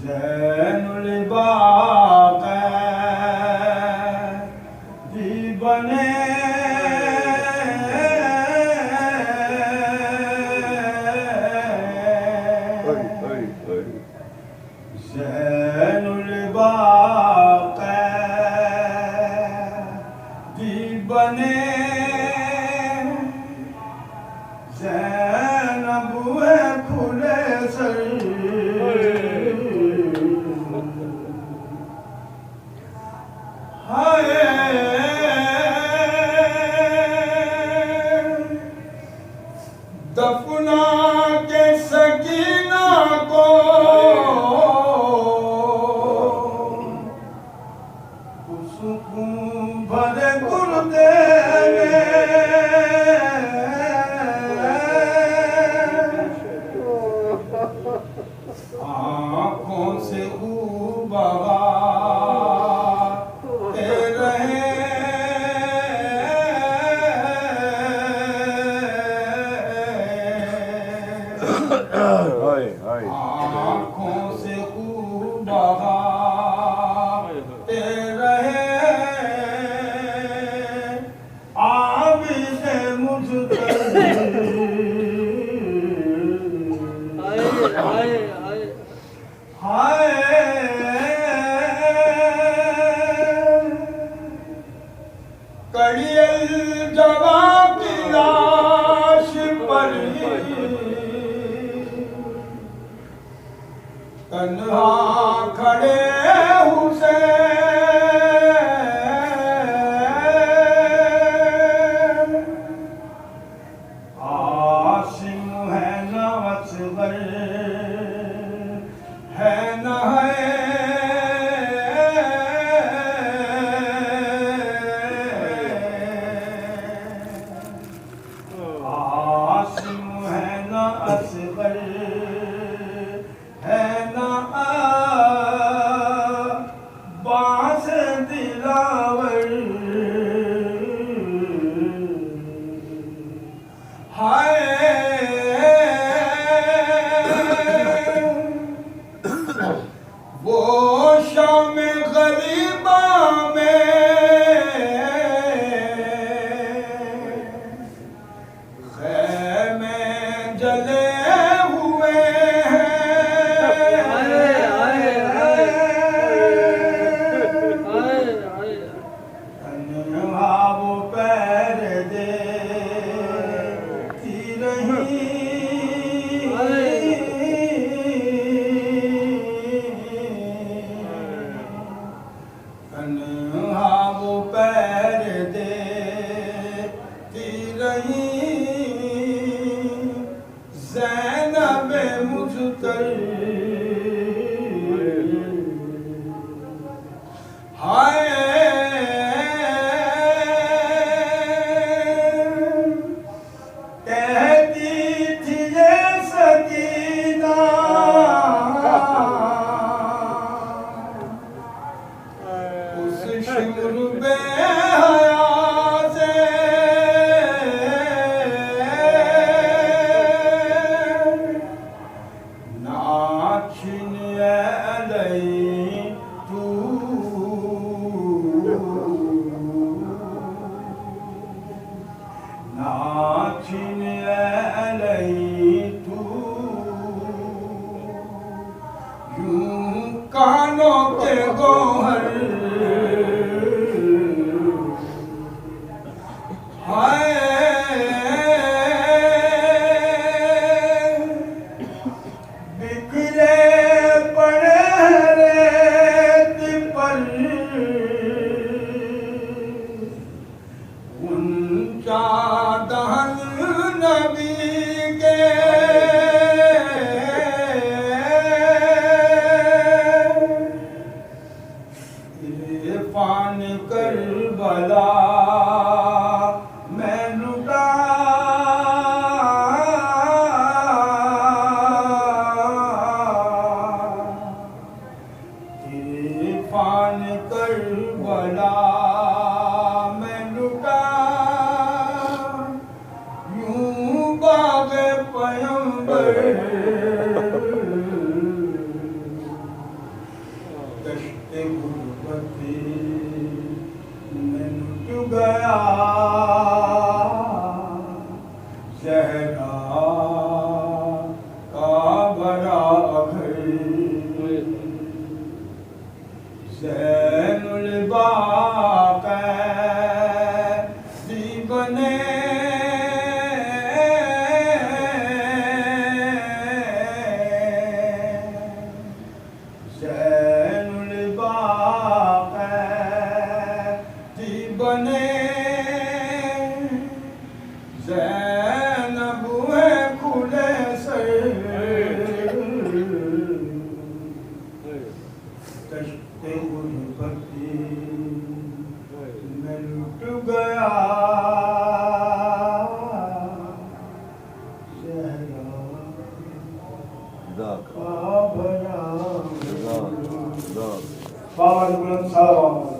ज़ैनुल बाक़ी जी बने ज़ैनुल बाक़ी जी बने ज़ैनब है खुले सर हाय दफना के सकीना को सुकून भरे गुर्दे आँखों से उबाते रहे आँखों से उबाते रहे आबिद हाय कड़ियल जवाब की लाश पर तन्हा खड़े हुसैन आसिम है न असगर है न है आसिम है न असगर है न बास दिलावर हाय वो शाम गरीबा में खैमे जले हुए तन्हा वो पैर देती रही तन्हा वो पैर देती रही ज़ैनब मुज़्तर हाय कहती थी ये सकीना उस शिमर बेहया से नाचिन अलई तू नाचिन अलई तू यूं कानों के गोहर हाय बिखरे पड़े रेत पर उनका दहन नबी के भरा घर ज़ैनुल बाक़ी बने ज़ैनुल बाक़ी बने ज़ैनब है खुले सर कश्ते गुरबती में लुट गया ज़हरा का भरा बाबा बुलंद साहब